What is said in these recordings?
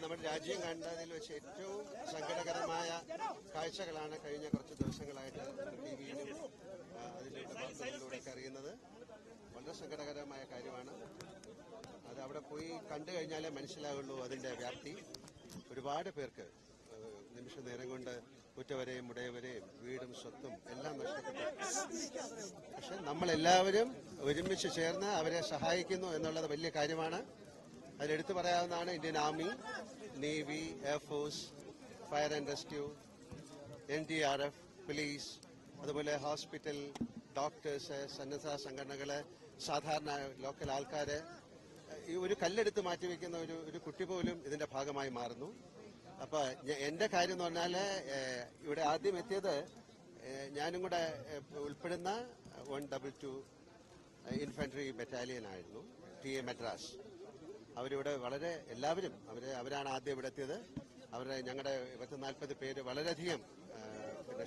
നമ്മുടെ രാജ്യം കണ്ടതിൽ വെച്ച് ഏറ്റവും സങ്കടകരമായ കാഴ്ചകളാണ് കഴിഞ്ഞ കുറച്ച് ദിവസങ്ങളായിട്ട് ടി വിയിലും അതിൻ്റെ വാർത്തകളിലൂടെയൊക്കെ അറിയുന്നത്. വളരെ സങ്കടകരമായ കാര്യമാണ്. അത് അവിടെ പോയി കണ്ടു കഴിഞ്ഞാലേ മനസ്സിലാവുള്ളൂ അതിൻ്റെ വ്യാപ്തി. ഒരുപാട് പേർക്ക് നിമിഷ നേരം കൊണ്ട് ഉറ്റവരെയും ഉടയവരെയും വീടും സ്വത്തും എല്ലാം നഷ്ടപ്പെട്ടു. പക്ഷെ നമ്മളെല്ലാവരും ഒരുമിച്ച് ചേർന്ന് അവരെ സഹായിക്കുന്നു എന്നുള്ളത് വലിയ കാര്യമാണ്. അതിലെടുത്തു പറയാവുന്നതാണ് Indian army, navy, air force, fire and rescue, NDRF, police, അതുപോലെ ഹോസ്പിറ്റൽ, ഡോക്ടേഴ്സ്, സന്നദ്ധ സംഘടനകള്, സാധാരണ ലോക്കൽ ആൾക്കാര്. ഈ ഒരു കല്ലെടുത്ത് മാറ്റിവെക്കുന്ന ഒരു കുട്ടി പോലും ഇതിന്റെ ഭാഗമായി മാറുന്നു. അപ്പൊ എന്റെ കാര്യം എന്ന് പറഞ്ഞാല് ഇവിടെ ആദ്യം എത്തിയത് ഞാനും കൂടെ ഉൾപ്പെടുന്ന 122 ഇൻഫൻട്രി ബറ്റാലിയൻ ആയിരുന്നു, TA മദ്രാസ്. അവരിവിടെ വളരെ എല്ലാവരും അവരാണ് ആദ്യം ഇവിടെ എത്തിയത്. ഞങ്ങളുടെ 40 പേര് വളരെയധികം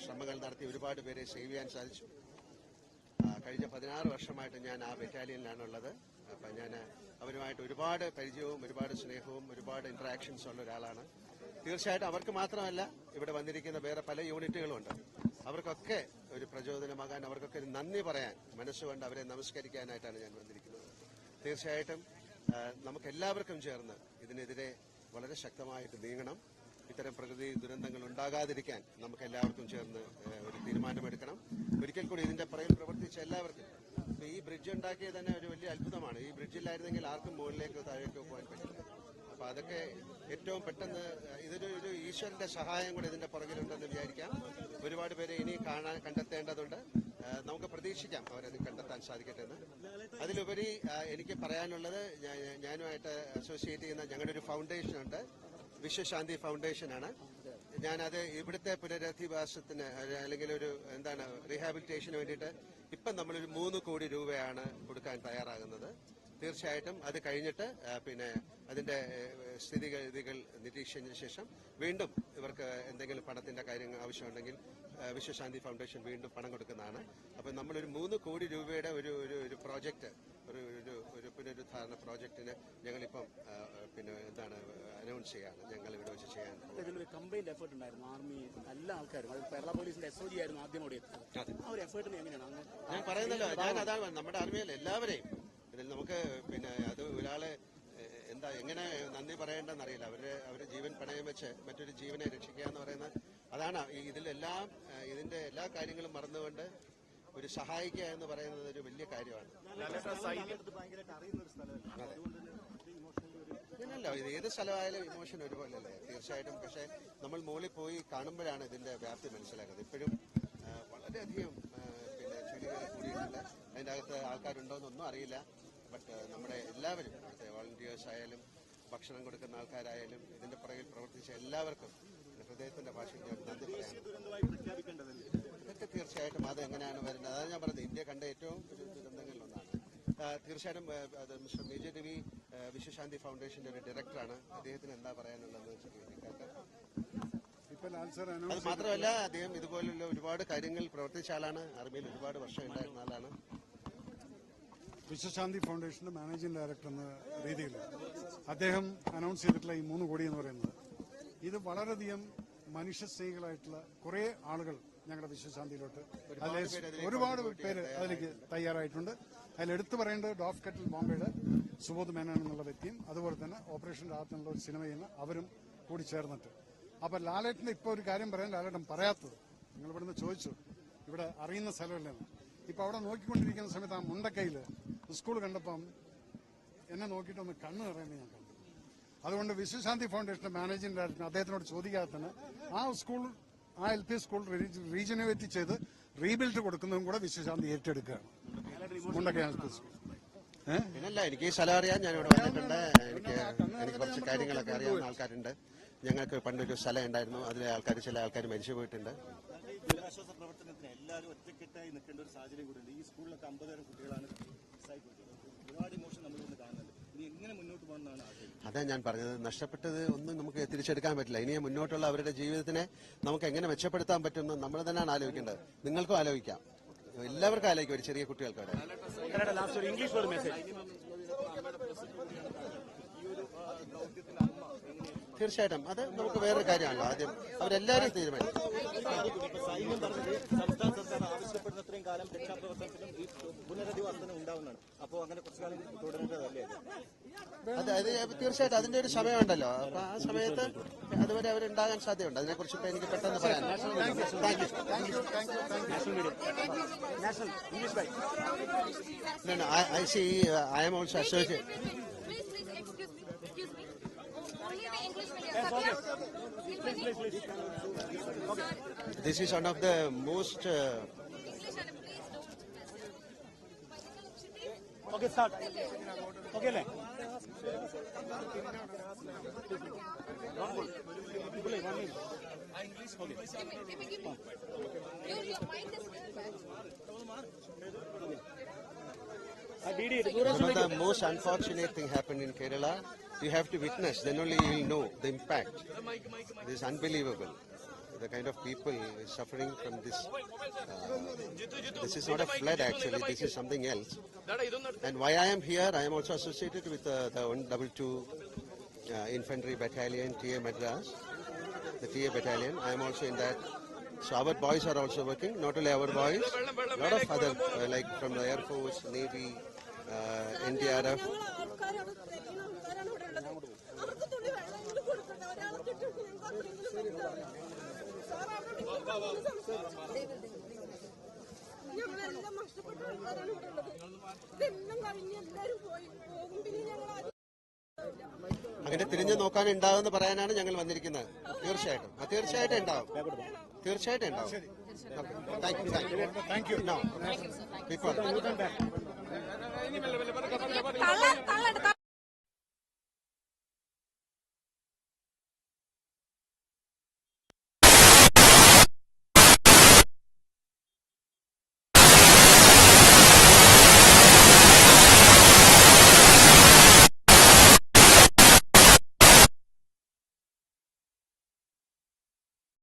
ശ്രമങ്ങൾ നടത്തി ഒരുപാട് പേരെ സേവ് ചെയ്യാൻ സാധിച്ചു. കഴിഞ്ഞ 16 വർഷമായിട്ട് ഞാൻ ആ ബറ്റാലിയനിലാണുള്ളത്. അപ്പം ഞാൻ അവരുമായിട്ട് ഒരുപാട് പരിചയവും ഒരുപാട് സ്നേഹവും ഒരുപാട് ഇന്ററാക്ഷൻസ് ഉള്ള ഒരാളാണ്. തീർച്ചയായിട്ടും അവർക്ക് മാത്രമല്ല, ഇവിടെ വന്നിരിക്കുന്ന വേറെ പല യൂണിറ്റുകളുണ്ട്. അവർക്കൊക്കെ ഒരു പ്രചോദനമാകാൻ, അവർക്കൊക്കെ ഒരു നന്ദി പറയാൻ, മനസ്സുകൊണ്ട് അവരെ നമസ്കരിക്കാനായിട്ടാണ് ഞാൻ വന്നിരിക്കുന്നത്. തീർച്ചയായിട്ടും നമുക്കെല്ലാവർക്കും ചേർന്ന് ഇതിനെതിരെ വളരെ ശക്തമായിട്ട് നീങ്ങണം. ഇത്തരം പ്രകൃതി ദുരന്തങ്ങൾ ഉണ്ടാകാതിരിക്കാൻ നമുക്ക് എല്ലാവർക്കും ചേർന്ന് ഒരു തീരുമാനമെടുക്കണം. ഒരിക്കൽ കൂടി ഇതിന്റെ പുറകിൽ പ്രവർത്തിച്ച എല്ലാവർക്കും. ഈ ബ്രിഡ്ജ് ഉണ്ടാക്കിയത് തന്നെ ഒരു വലിയ അത്ഭുതമാണ്. ഈ ബ്രിഡ്ജില്ലായിരുന്നെങ്കിൽ ആർക്കും മുകളിലേക്കോ താഴേക്കോ പോകാൻ പറ്റില്ല. അപ്പൊ അതൊക്കെ ഏറ്റവും പെട്ടെന്ന് ഇതൊരു ഈശ്വരന്റെ സഹായം കൂടെ ഇതിന്റെ പുറകിലുണ്ടെന്ന് വിചാരിക്കാം. ഒരുപാട് പേരെ ഇനി കണ്ടെത്തേണ്ടതുണ്ട്. നമുക്ക് പ്രതീക്ഷിക്കാം അവരത് കണ്ടെത്താൻ സാധിക്കട്ടെ എന്ന്. അതിലുപരി എനിക്ക് പറയാനുള്ളത്, ഞാനുമായിട്ട് അസോസിയേറ്റ് ചെയ്യുന്ന ഞങ്ങളുടെ ഒരു ഫൗണ്ടേഷൻ ഉണ്ട്, വിശ്വശാന്തി ഫൗണ്ടേഷനാണ്. ഞാനത് ഇവിടുത്തെ പുനരധിവാസത്തിന് അല്ലെങ്കിൽ റീഹാബിലിറ്റേഷന് വേണ്ടിയിട്ട് ഇപ്പം നമ്മളൊരു 3 കോടി രൂപയാണ് കൊടുക്കാൻ തയ്യാറാകുന്നത്. തീർച്ചയായിട്ടും അത് കഴിഞ്ഞിട്ട് അതിന്റെ സ്ഥിതിഗതികൾ നിരീക്ഷിച്ചതിന് ശേഷം വീണ്ടും ഇവർക്ക് എന്തെങ്കിലും പണത്തിന്റെ കാര്യങ്ങൾ ആവശ്യമുണ്ടെങ്കിൽ വിശ്വശാന്തി ഫൗണ്ടേഷൻ വീണ്ടും പണം കൊടുക്കുന്നതാണ്. അപ്പം നമ്മളൊരു 3 കോടി രൂപയുടെ ഒരു പ്രോജക്റ്റ്, ഒരു പുനരുദ്ധാരണ പ്രോജക്റ്റിന് ഞങ്ങളിപ്പം അനൗൺസ് ചെയ്യാണ്. ഞങ്ങൾ ഇവിടെ വെച്ച് ചെയ്യാൻ ഇതിലൊരു കമ്പൈൻഡ് എഫേർട്ട് ഉണ്ടായിരുന്നു. ആർമി എല്ലാ ആൾക്കാരും, അത് കേരള പോലീസിന്റെ SOG ആയിരുന്നു ആദ്യം ഓടി എത്തിയത്. ആ ഒരു എഫേർട്ടിന് എങ്ങനെയാണ്? ഞാൻ പറയുന്നല്ലോ, അതാണ് നമ്മുടെ ആർമിയിൽ എല്ലാവരെയും ഇതിൽ നമുക്ക് അത് ഒരാളെ എങ്ങനെ നന്ദി പറയേണ്ടെന്നറിയില്ല. അവരുടെ ജീവൻ പണയം വെച്ച് മറ്റൊരു ജീവനെ രക്ഷിക്കുക എന്ന് പറയുന്നത് അതാണ്. ഇതിലെല്ലാം ഇതിന്റെ എല്ലാ കാര്യങ്ങളും മറന്നുകൊണ്ട് ഒരു സഹായിക്കുക എന്ന് പറയുന്നത് ഒരു വലിയ കാര്യമാണ്. ഇല്ലല്ലോ, ഇത് ഏത് സ്ഥലമായാലും ഇമോഷൻ ഒരുപോലെയല്ലേ? തീർച്ചയായിട്ടും. പക്ഷെ നമ്മൾ മുകളിൽ പോയി കാണുമ്പോഴാണ് ഇതിന്റെ വ്യാപ്തി മനസ്സിലാക്കുന്നത്. ഇപ്പോഴും വളരെയധികം ചെടികൾ കൂടിയിട്ടുണ്ട്. അതിൻ്റെ അകത്ത് ആൾക്കാരുണ്ടോയെന്നൊന്നും അറിയില്ല. ബട്ട് നമ്മുടെ എല്ലാവരും, വോളണ്ടിയേഴ്സ് ആയാലും ഭക്ഷണം കൊടുക്കുന്ന ആൾക്കാരായാലും ഇതിന്റെ പുറകിൽ പ്രവർത്തിച്ച എല്ലാവർക്കും ഹൃദയത്തിന്റെ ഭാഷയിൽ ഞാൻ നന്ദി പറയാനുണ്ട്. ഇതൊക്കെ തീർച്ചയായിട്ടും അത് എങ്ങനെയാണ് വരുന്നത്, അതാണ് ഞാൻ പറഞ്ഞത്. ഇന്ത്യ കണ്ട ഏറ്റവും ദുരന്തങ്ങളിലൊന്നാണ്. തീർച്ചയായിട്ടും അത് മിസ്റ്റർ മേജർ രവി വിശ്വശാന്തി ഫൗണ്ടേഷന്റെ ഒരു ഡയറക്ടറാണ്. അദ്ദേഹത്തിന് എന്താ പറയാനുള്ളതെന്ന് വെച്ചാൽ, അത് മാത്രമല്ല അദ്ദേഹം ഇതുപോലുള്ള ഒരുപാട് കാര്യങ്ങൾ പ്രവർത്തിച്ച ആളാണ്. ആർമിയിൽ ഒരുപാട് വർഷം ഉണ്ടായിരുന്ന ആളാണ്. വിശ്വശാന്തി ഫൗണ്ടേഷന്റെ മാനേജിംഗ് ഡയറക്ടർ എന്ന രീതിയിൽ അദ്ദേഹം അനൗൺസ് ചെയ്തിട്ടുള്ള ഈ 3 കോടി എന്ന് പറയുന്നത്, ഇത് വളരെയധികം മനുഷ്യസ്നേഹികളായിട്ടുള്ള കുറെ ആളുകൾ ഞങ്ങളുടെ വിശ്വശാന്തിയിലോട്ട്, ഒരുപാട് പേര് അതിലേക്ക് തയ്യാറായിട്ടുണ്ട്. അതിലെടുത്തു പറയേണ്ടത് ഡോഫ് കെറ്റിൽ ബോംബെയുടെ സുബോധ് മേനോൻ എന്നുള്ള വ്യക്തിയും, അതുപോലെ തന്നെ ഓപ്പറേഷൻ രാഹത്ത് എന്നുള്ള ഒരു സിനിമ ചെയ്യുന്ന അവരും കൂടി ചേർന്നിട്ട്. അപ്പൊ ലാലേട്ടന് ഇപ്പൊ ഒരു കാര്യം പറയാൻ ലാലേട്ടൻ പറയാത്തത്, നിങ്ങൾ ഇവിടുന്ന് ചോദിച്ചു ഇവിടെ അറിയുന്ന സ്ഥലമല്ലെന്ന്. ഇപ്പൊ അവിടെ നോക്കിക്കൊണ്ടിരിക്കുന്ന സമയത്ത് ആ മുണ്ടക്കൈയില് സ്കൂൾ കണ്ടപ്പം എന്നെ നോക്കിയിട്ടൊന്ന് കണ്ണ് നിറയുന്നത് ഞാൻ കണ്ടു. അതുകൊണ്ട് വിശ്വശാന്തി ഫൗണ്ടേഷന്റെ മാനേജിംഗ് ഡയറക്ടർ അദ്ദേഹത്തിനോട് ചോദിക്കാതെ തന്നെ ആ LP സ്കൂൾ റീജനുവേറ്റ് ചെയ്ത് റീബിൽഡ് കൊടുക്കുന്നതും കൂടെ വിശ്വശാന്തി ഏറ്റെടുക്കുകയാണ്. മുണ്ടക്കൈ സ്കൂൾ പിന്നല്ല, എനിക്ക് ഈ സ്ഥലം അറിയാൻ ഞാൻ ഇവിടെ വന്നിട്ടുണ്ട്. എനിക്ക് കുറച്ച് കാര്യങ്ങളൊക്കെ അറിയാവുന്ന ആൾക്കാരുണ്ട്. ഞങ്ങൾക്ക് പണ്ടൊരു സ്ഥലം ഉണ്ടായിരുന്നു, അതിലെ ചില ആൾക്കാർ മരിച്ചു പോയിട്ടുണ്ട്. ദുരിതാശ്വാസ പ്രവർത്തനത്തിന് എല്ലാവരും ഒറ്റക്കെട്ടായി നിൽക്കേണ്ട ഒരു സാഹചര്യം കൂടിയുണ്ട്. ഈ സ്കൂളിലൊക്കെ 50,000 കുട്ടികളാണ് ഒരുപാട് ഇമോഷൻ നമ്മളിന്ന് കാണുന്നത്. ഇനി എങ്ങനെ മുന്നോട്ട് പോകുന്നതാണ് ആഗ്രഹം? അതാ ഞാൻ പറഞ്ഞത്, നഷ്ടപ്പെട്ടത് ഒന്നും നമുക്ക് തിരിച്ചെടുക്കാൻ പറ്റില്ല. ഇനി മുന്നോട്ടുള്ള അവരുടെ ജീവിതത്തിനെ നമുക്ക് എങ്ങനെ മെച്ചപ്പെടുത്താൻ പറ്റുമെന്ന് നമ്മൾ തന്നെയാണ് ആലോചിക്കേണ്ടത്. നിങ്ങൾക്കും ആലോചിക്കാം, എല്ലാവർക്കും ആലോചിക്കും, ഒരു ചെറിയ കുട്ടികൾക്ക്. തീർച്ചയായിട്ടും അത് നമുക്ക് വേറൊരു കാര്യമാണല്ലോ. ആദ്യം അവരെല്ലാവരും തീരുമാനിക്കും. സൈന്യം പറഞ്ഞത് സംസ്ഥാന സർക്കാർ ആവശ്യപ്പെടുന്നത്രയും കാലം രക്ഷാപ്രവർത്തനത്തിലും ഈ പുനരധിവാസത്തിനും ഉണ്ടാവുന്നതാണ്. അപ്പോൾ അങ്ങനെ കുറച്ചു കാലം തുടരേണ്ടതല്ലേ? അത് തീർച്ചയായിട്ടും അതിന്റെ ഒരു സമയമുണ്ടല്ലോ. അപ്പൊ ആ സമയത്ത് അതുവരെ അവരുണ്ടാകാൻ സാധ്യതയുണ്ട്. അതിനെക്കുറിച്ച് ഇപ്പൊ എനിക്ക് പെട്ടെന്ന് പറയാൻ. No, no, I see. I am also associated. Please, excuse me. Only the English medium. This is one of the most. English and please don't. Okay start. Okay അല്ലേ? Give me. Your mind is very bad. One of the most unfortunate thing happened in Kerala. You have to witness, then only you will know the impact. This is unbelievable. The kind of people suffering from this. This is not a flood actually. This is something else. And why I am here, I am also associated with the 122 Infantry Battalion, TA Madras, the TA Battalion. I am also in that. So our boys are also working. Not only our boys, a lot of other like from the Air Force, Navy, NDRF. ഞങ്ങളെല്ലാം നഷ്ടപ്പെട്ട ആൾക്കാരാണ് ഇവിടെ ഉള്ളത്. ഇതെല്ലാം കഴിഞ്ഞ് എല്ലാവരും പോകും. പിന്നെ ഞങ്ങൾ അങ്ങനെ തിരിഞ്ഞു നോക്കാൻ ഉണ്ടാവുമെന്ന് പറയാനാണ് ഞങ്ങൾ വന്നിരിക്കുന്നത്. തീർച്ചയായിട്ടും തീർച്ചയായിട്ടും ഉണ്ടാവും. തീർച്ചയായിട്ടും ഉണ്ടാവും. Thank you. തള്ളണ്ട